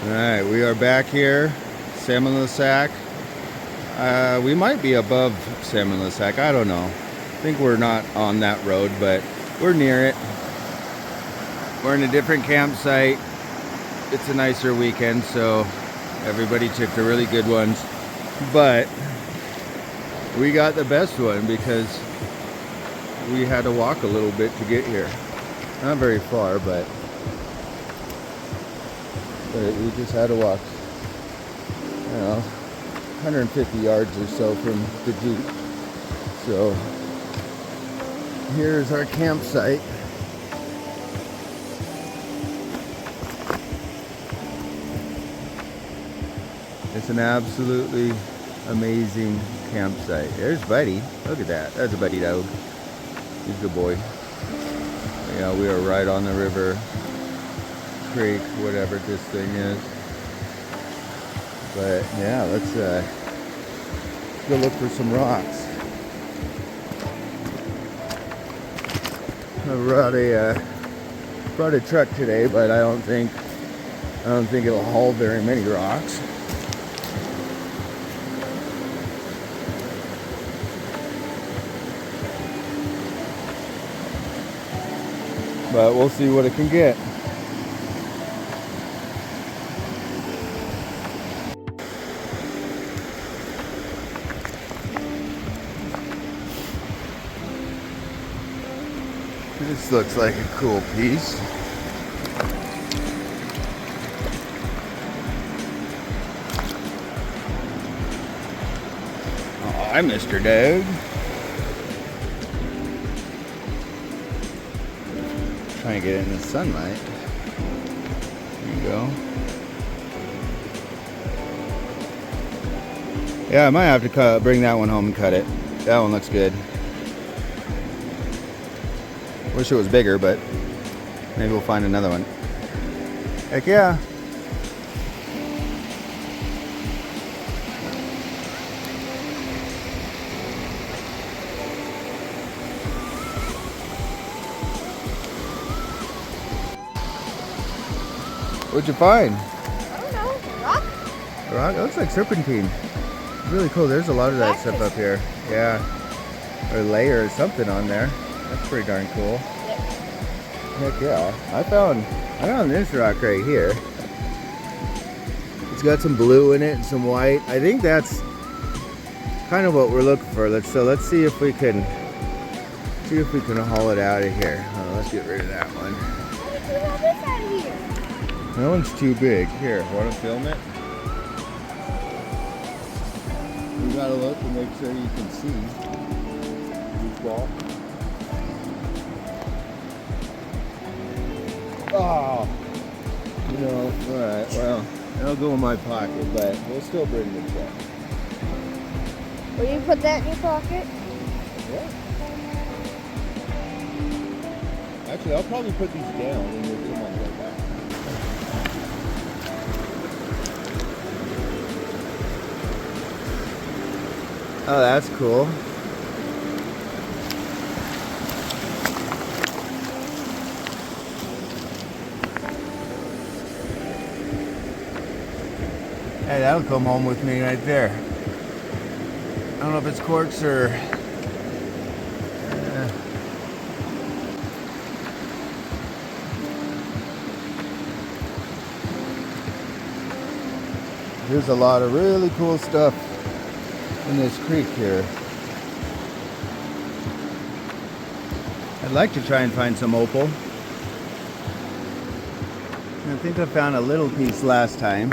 Alright, we are back here, Salmon-La-Sac. We might be above Salmon-La-Sac, I don't know. I think we're not on that road, but we're near it. We're in a different campsite. It's a nicer weekend, so everybody took the really good ones. But we got the best one because we had to walk a little bit to get here. Not very far, but we just had to walk, 150 yards or so from the Jeep. So here's our campsite. It's an absolutely amazing campsite. There's Buddy. Look at that. That's a Buddy dog. He's a good boy. Yeah, we are right on the river, creek, whatever this thing is. But yeah, let's go look for some rocks. I brought a truck today, but I don't think it'll haul very many rocks. But we'll see what it can get. This looks like a cool piece. Oh, hi, Mr. Dog. Trying to get it in the sunlight. There you go. Yeah, I might have to bring that one home and cut it. That one looks good. Wish it was bigger, but maybe we'll find another one. Heck yeah. What'd you find? I don't know. Rock? Rock? It looks like serpentine. Really cool. There's a lot of that stuff up here. Yeah. Or layer or something on there. That's pretty darn cool. Yep. Heck yeah. I found this rock right here. It's got some blue in it and some white. I think that's kind of what we're looking for. Let's see if we can haul it out of here. Let's get rid of that one. How did you haul this out of here? That one's too big. Here, want to film it? You gotta look and make sure you can see each ball. Oh, alright, well, it'll go in my pocket, but we'll still bring the truck. Will you put that in your pocket? Yeah. Actually, I'll probably put these down and we'll get them on the way back. Oh, that's cool. Hey, that'll come home with me right there. I don't know if it's quartz or... There's a lot of really cool stuff in this creek here. I'd like to try and find some opal. I think I found a little piece last time.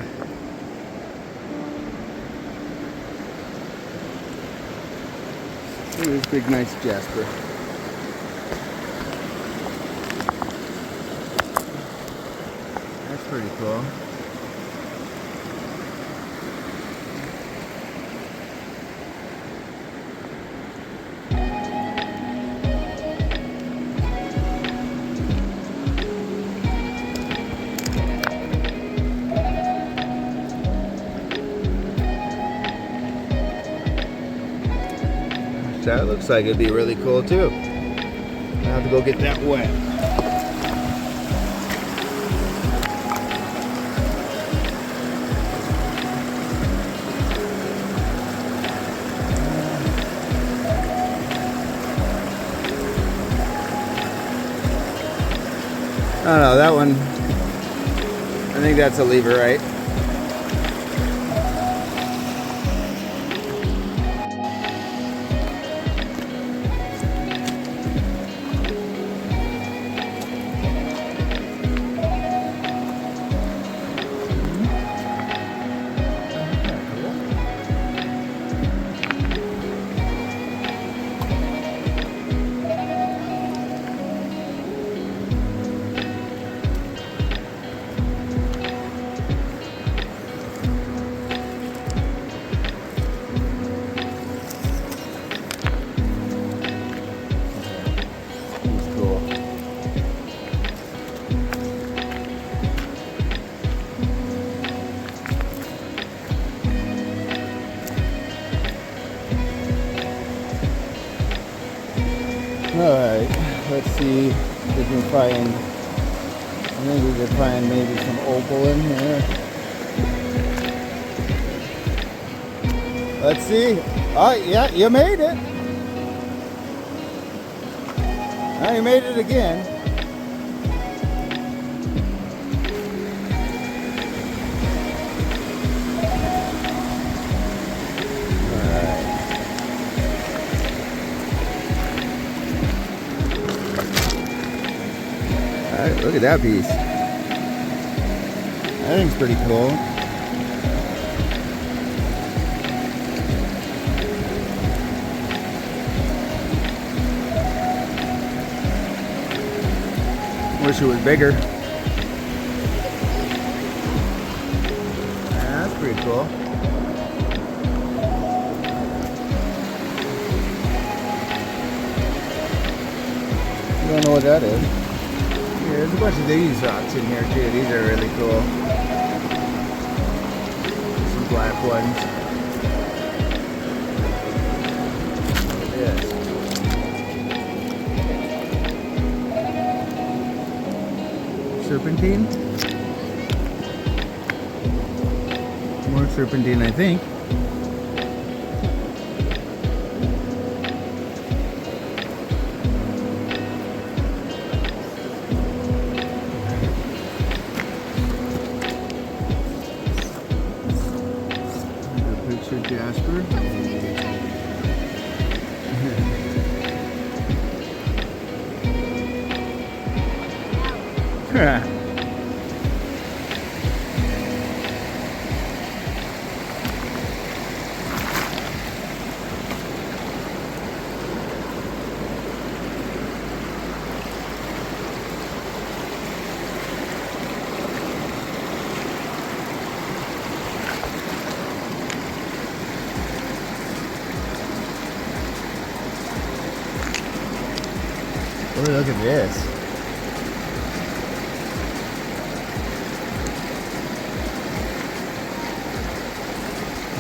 Look at this big nice jasper. That's pretty cool. That looks like it'd be really cool too. I have to go get that wet. don't know, that one, I think that's a lever, right? Alright, let's see if we can find, I think we could find maybe some opal in here. Let's see. Oh, yeah, you made it. Now you made it again. Alright, look at that piece. That thing's pretty cool. Wish it was bigger. Yeah, that's pretty cool. I don't know what that is. Yeah, there's a bunch of these rocks in here too. These are really cool. Some black ones. Yes. Serpentine? More serpentine, I think. Picture Jasper. Oh, look at this.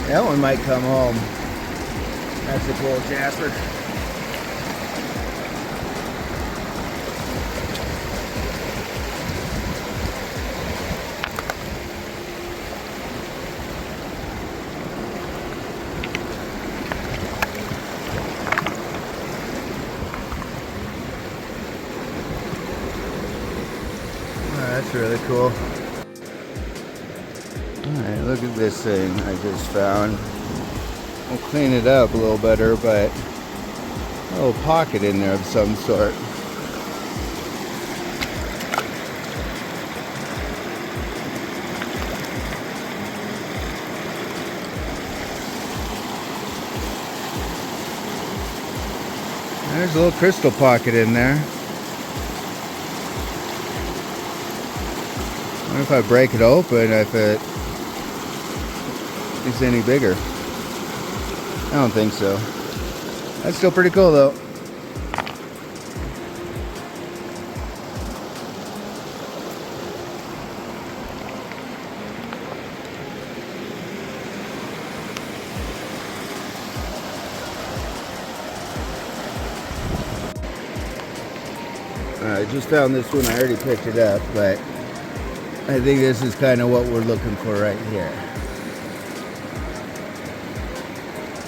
That one might come home. That's a cool Jasper. That's really cool. Alright, look at this thing I just found. We'll clean it up a little better, but a little pocket in there of some sort. There's a little crystal pocket in there. I wonder if I break it open, if it is any bigger. I don't think so. That's still pretty cool though. I just found this one. I already picked it up, but I think this is kind of what we're looking for right here.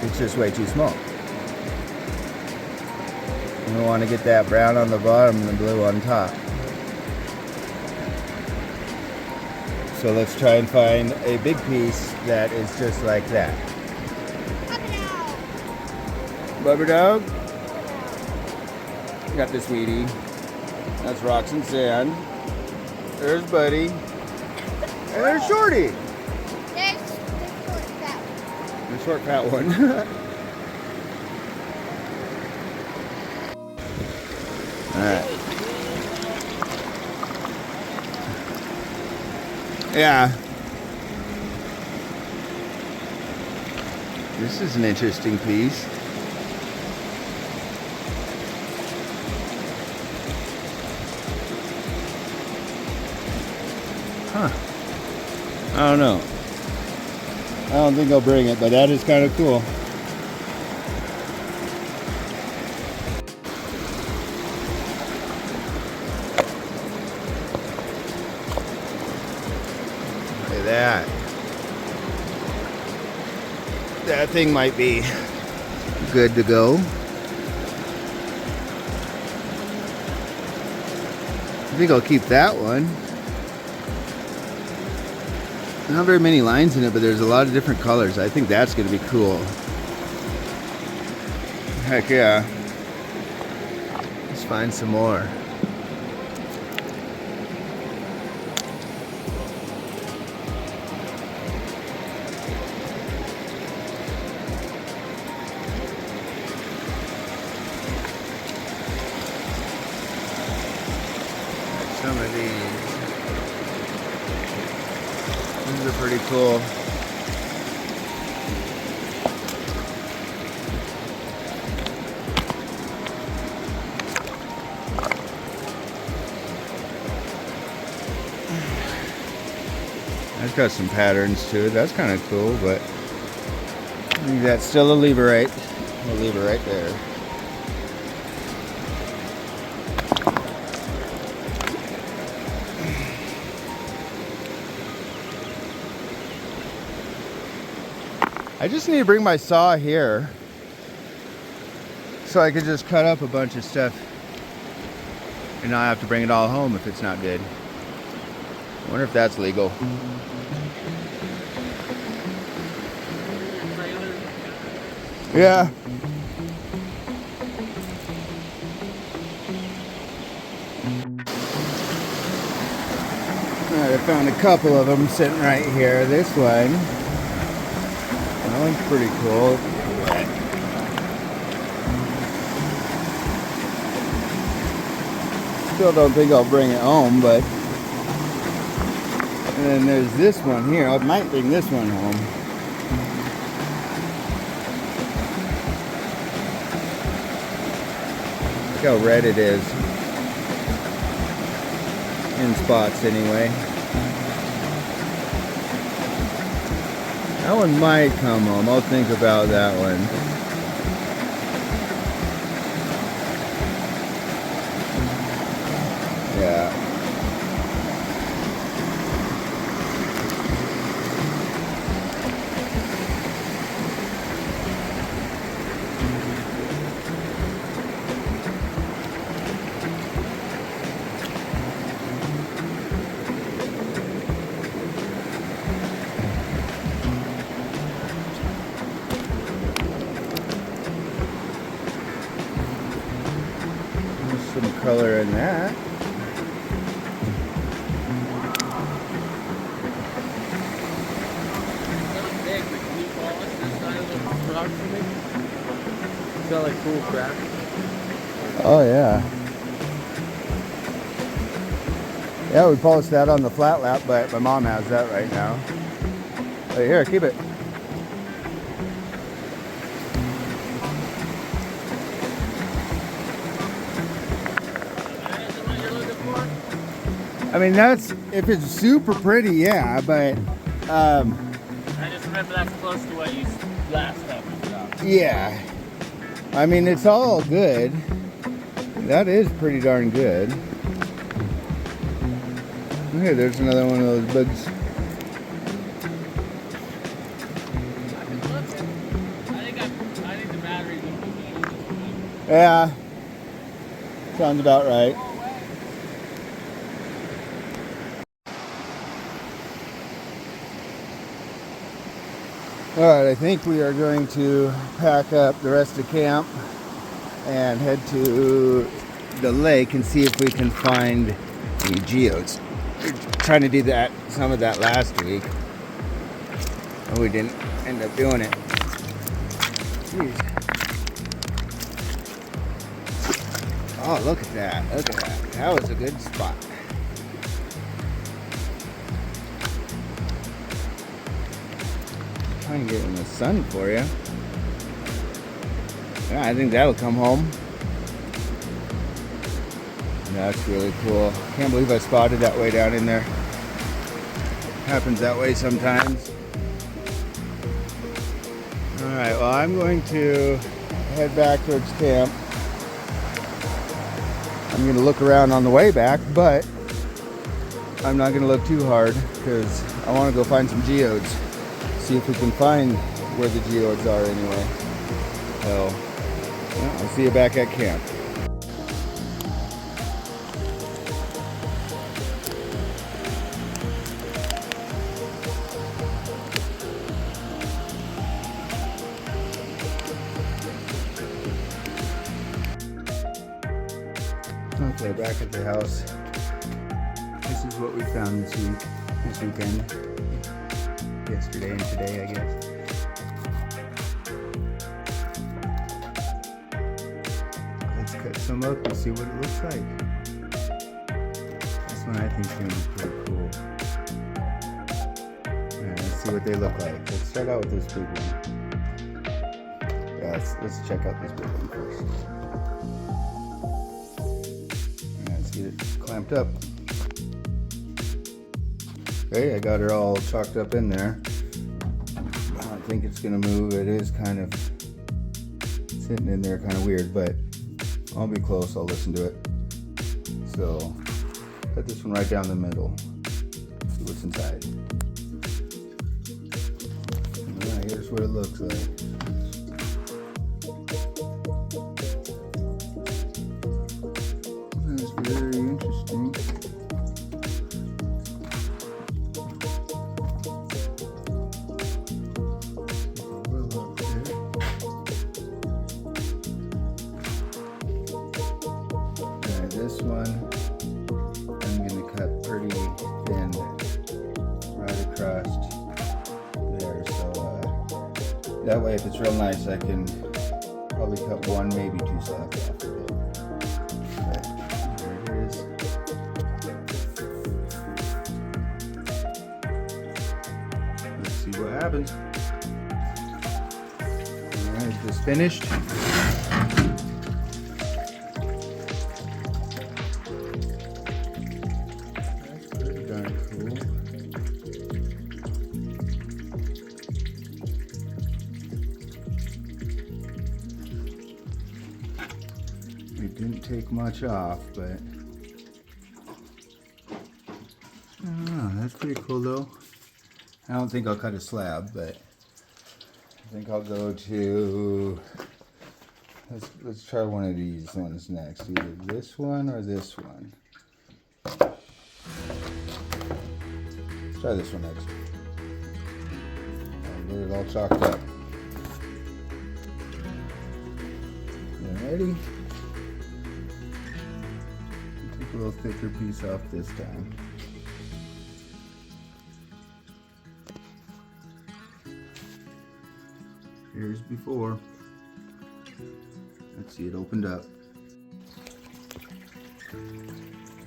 It's just way too small. We want to get that brown on the bottom and the blue on top. So let's try and find a big piece that is just like that. Rubber dog. Got this sweetie. That's rocks and sand. There's Buddy. And there's Shorty. There's the short fat one. The short fat one. Alright. Yeah. This is an interesting piece. Huh. I don't know. I don't think I'll bring it, but that is kind of cool. Look at that. That thing might be good to go. I think I'll keep that one. Not very many lines in it, but there's a lot of different colors. I think that's going to be cool. Heck yeah. Let's find some more. Some of these. These are pretty cool. That's got some patterns to it. That's kind of cool, but I think that's still a leverite. We'll leave it right there. I just need to bring my saw here so I could just cut up a bunch of stuff and not have to bring it all home if it's not good. I wonder if that's legal. Yeah. Alright, I found a couple of them sitting right here. This one. That one's pretty cool. Still don't think I'll bring it home, but... And then there's this one here. I might bring this one home. Look how red it is. In spots anyway. That one might come home. I'll think about that one. Yeah. Some color in that. It's got like cool cracks. Oh yeah. Yeah, we polished that on the flat lap, but my mom has that right now. Hey, here, keep it. I mean, that's, if it's super pretty, yeah, but, I just remember that's close to what you last time we stopped. yeah. I mean, it's all good. That is pretty darn good. Okay, there's another one of those bugs. I think the battery's almost. Yeah. Sounds about right. Alright, I think we are going to pack up the rest of camp and head to the lake and see if we can find any geodes. We were trying to do that, some of that last week, and we didn't end up doing it. Jeez. Oh, look at that. Look at that. That was a good spot. Trying to get in the sun for you. Yeah, I think that'll come home. That's really cool. Can't believe I spotted that way down in there. Happens that way sometimes. Alright, well, I'm going to head back towards camp. I'm going to look around on the way back, but I'm not going to look too hard because I want to go find some geodes. See if we can find where the geodes are anyway. So, yeah, I'll see you back at camp. Okay, back at the house. This is what we found this weekend. Yesterday and today, I guess. Let's cut some up and see what it looks like. This one I think is going to be pretty cool. Alright, let's see what they look like. Let's start out with this big one. Yeah, let's check out this big one first. Let's get it clamped up. Okay, I got her all chalked up in there. I don't think it's gonna move. It is kind of sitting in there kind of weird, but I'll be close. I'll listen to it. So, cut this one right down the middle. See what's inside. Alright, here's what it looks like. That's very interesting. This one I'm going to cut pretty thin right across there, so that way if it's real nice I can probably cut one, maybe two slabs off of it. But there it is. Let's see what happens. Alright, just finished. It didn't take much off, but I don't know, that's pretty cool though. I don't think I'll cut a slab, but I think I'll go to, let's try one of these ones next. Either this one or this one. Let's try this one next. I'll get it all chalked up. You ready? Take a little thicker piece off this time. Here's before. Let's see, it opened up.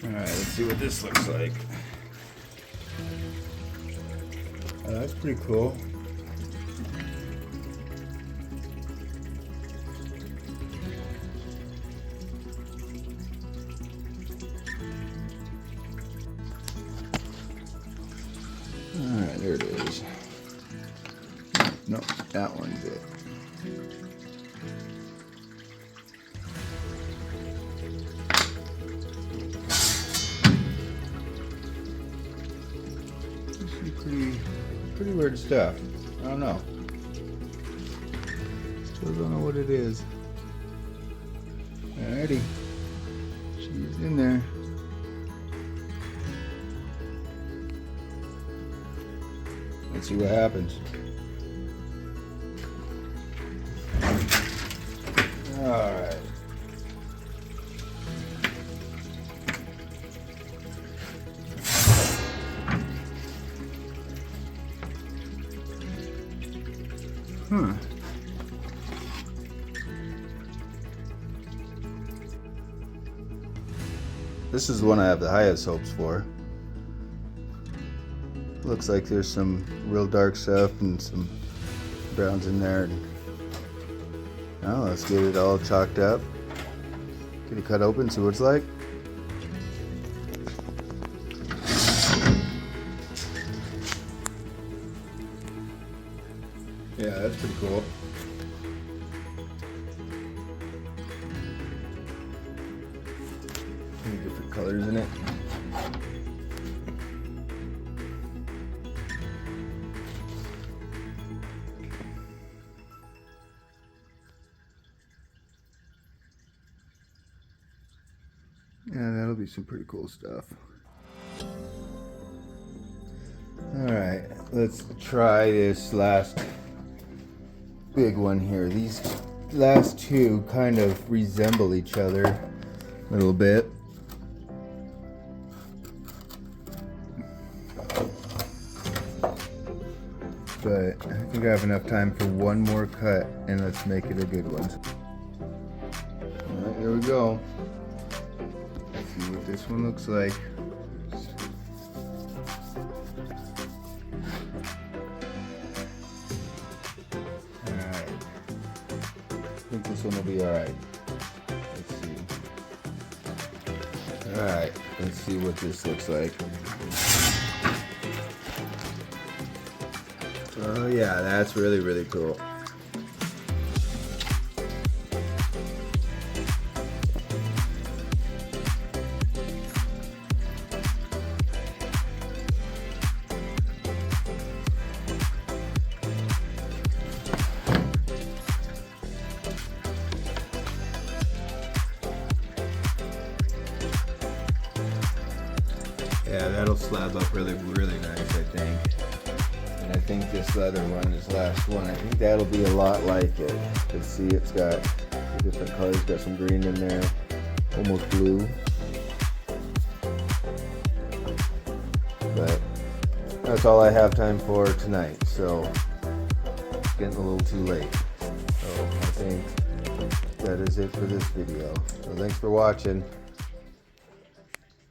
Alright, let's see what this looks like. Oh, that's pretty cool. Alright, there it is. Nope, that one's it. Pretty weird stuff. I don't know. Still don't know what it is. Alrighty. She's in there. Let's see what happens. Alright. This is the one I have the highest hopes for. Looks like there's some real dark stuff and some browns in there. Now let's get it all chalked up. Get it cut open, see what it's like. Yeah, that's pretty cool. Many different colors in it. Yeah, that'll be some pretty cool stuff. Alright, let's try this last big one here. These last two kind of resemble each other a little bit. But I think I have enough time for one more cut, and let's make it a good one. Alright, here we go. Let's see what this one looks like. Alright. I think this one will be alright. Let's see. Alright, let's see what this looks like. Oh yeah, that's really, really cool. Yeah, that'll slab up really, really nice, I think. And I think this other one, this last one, I think that'll be a lot like it. You see, it's got different colors, got some green in there, almost blue. But that's all I have time for tonight, so it's getting a little too late. So I think that is it for this video. So thanks for watching.